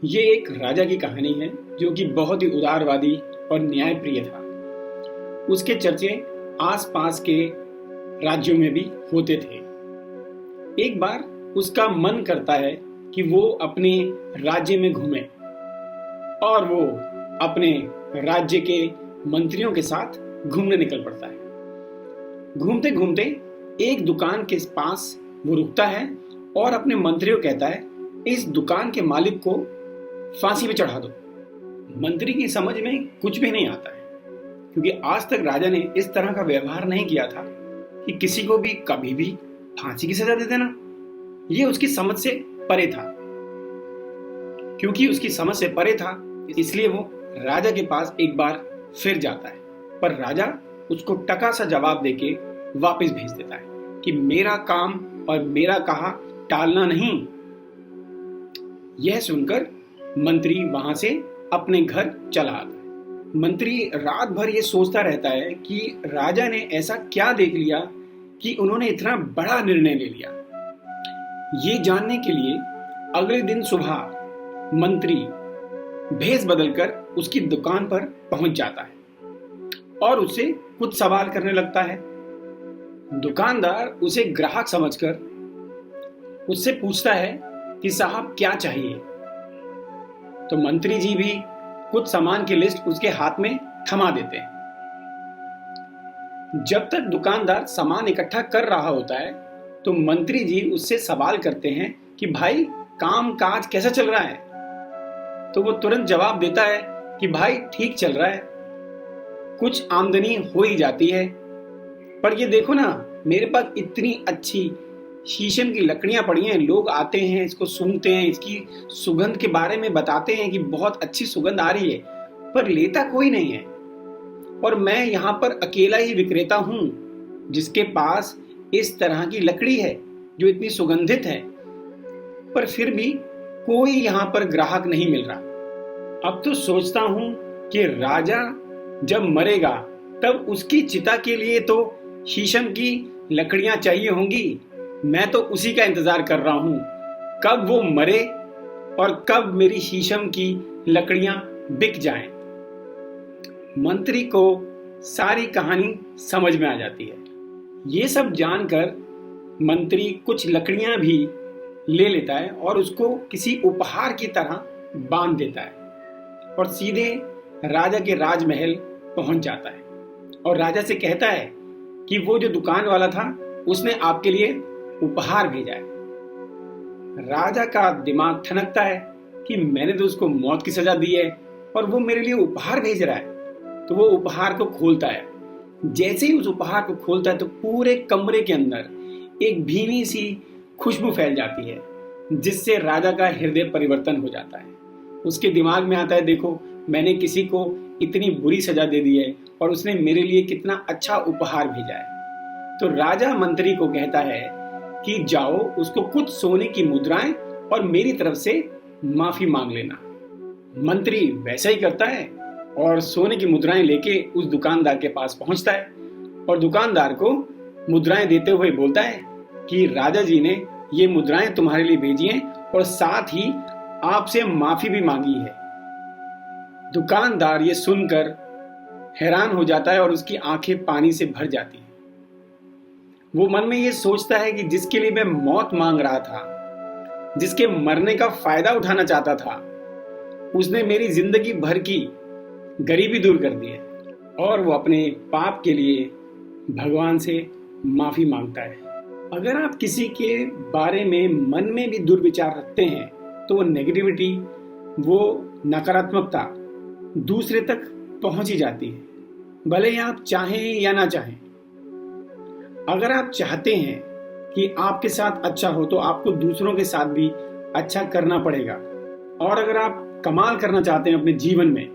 ये एक राजा की कहानी है जो कि बहुत ही उदारवादी और न्यायप्रिय था। उसके चर्चे आसपास के राज्यों में भी होते थे। एक बार उसका मन करता है कि वो अपने राज्य में घूमे और वो अपने राज्य के मंत्रियों के साथ घूमने निकल पड़ता है। घूमते घूमते एक दुकान के पास वो रुकता है और अपने मंत्रियों को कहता है, इस दुकान के मालिक को फांसी पे चढ़ा दो। मंत्री की समझ में कुछ भी नहीं आता है, क्योंकि आज तक राजा ने इस तरह का व्यवहार नहीं किया था कि किसी को भी कभी भी फांसी की सजा दे देना। ये उसकी समझ से परे था। क्योंकि उसकी समझ से परे था, इसलिए वो राजा के पास एक बार फिर जाता है, पर राजा उसको टका सा जवाब देके वापस भेज देता है कि मेरा काम और मेरा कहा टालना नहीं। यह सुनकर मंत्री वहां से अपने घर चला आता है। मंत्री रात भर ये सोचता रहता है कि राजा ने ऐसा क्या देख लिया कि उन्होंने इतना बड़ा निर्णय ले लिया। ये जानने के लिए अगले दिन सुबह मंत्री भेष बदलकर उसकी दुकान पर पहुंच जाता है और उससे कुछ सवाल करने लगता है। दुकानदार उसे ग्राहक समझकर उससे पूछता है कि साहब क्या चाहिए। तो मंत्री जी भी कुछ सामान की लिस्ट उसके हाथ में थमा देते हैं। जब तक दुकानदार सामान इकट्ठा कर रहा होता है तो मंत्री जी उससे सवाल करते हैं कि भाई काम काज कैसा चल रहा है। तो वो तुरंत जवाब देता है कि भाई ठीक चल रहा है, कुछ आमदनी हो ही जाती है, पर ये देखो ना मेरे पास इतनी अच्छी शीशम की लकड़ियां पड़ी हैं, लोग आते हैं इसको सूंघते हैं, इसकी सुगंध के बारे में बताते हैं कि बहुत अच्छी सुगंध आ रही है, पर लेता कोई नहीं है। और मैं यहाँ पर अकेला ही विक्रेता हूँ जिसके पास इस तरह की लकड़ी है जो इतनी सुगंधित है, पर फिर भी कोई यहाँ पर ग्राहक नहीं मिल रहा। अब तो सोचता हूँ कि राजा जब मरेगा तब उसकी चिता के लिए तो शीशम की लकड़ियां चाहिए होंगी। मैं तो उसी का इंतजार कर रहा हूं, कब वो मरे और कब मेरी शीशम की लकड़ियां बिक जाएं। मंत्री को सारी कहानी समझ में आ जाती है। ये सब जानकर मंत्री कुछ लकड़ियां भी ले लेता है और उसको किसी उपहार की तरह बांध देता है और सीधे राजा के राजमहल पहुंच जाता है और राजा से कहता है कि वो जो दुकान वाला था उसने आपके लिए उपहार भेजा है। राजा का दिमाग ठनकता है कि मैंने तो उसको मौत की सजा दी है और वो मेरे लिए उपहार भेज रहा है। तो वो उपहार को खोलता है। जैसे ही उस उपहार को खोलता है तो पूरे कमरे के अंदर एक भीनी सी खुशबू फैल जाती है, जिससे राजा का हृदय परिवर्तन हो जाता है। उसके दिमाग में आता है, देखो मैंने किसी को इतनी बुरी सजा दे दी है और उसने मेरे लिए कितना अच्छा उपहार भेजा है। तो राजा मंत्री को कहता है कि जाओ उसको कुछ सोने की मुद्राएं और मेरी तरफ से माफी मांग लेना। मंत्री वैसा ही करता है और सोने की मुद्राएं लेके उस दुकानदार के पास पहुंचता है और दुकानदार को मुद्राएं देते हुए बोलता है कि राजा जी ने ये मुद्राएं तुम्हारे लिए भेजी हैं और साथ ही आपसे माफी भी मांगी है। दुकानदार ये सुनकर हैरान हो जाता है और उसकी आंखें पानी से भर जाती हैं। वो मन में ये सोचता है कि जिसके लिए मैं मौत मांग रहा था, जिसके मरने का फायदा उठाना चाहता था, उसने मेरी जिंदगी भर की गरीबी दूर कर दी है। और वो अपने पाप के लिए भगवान से माफी मांगता है। अगर आप किसी के बारे में मन में भी दुर्विचार रखते हैं तो वो नेगेटिविटी, वो नकारात्मकता दूसरे तक पहुंच ही जाती है, भले ही आप चाहें या ना चाहें। अगर आप चाहते हैं कि आपके साथ अच्छा हो तो आपको दूसरों के साथ भी अच्छा करना पड़ेगा। और अगर आप कमाल करना चाहते हैं अपने जीवन में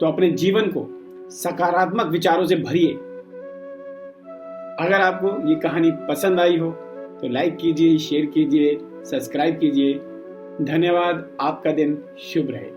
तो अपने जीवन को सकारात्मक विचारों से भरिए। अगर आपको ये कहानी पसंद आई हो तो लाइक कीजिए, शेयर कीजिए, सब्सक्राइब कीजिए। धन्यवाद। आपका दिन शुभ रहे।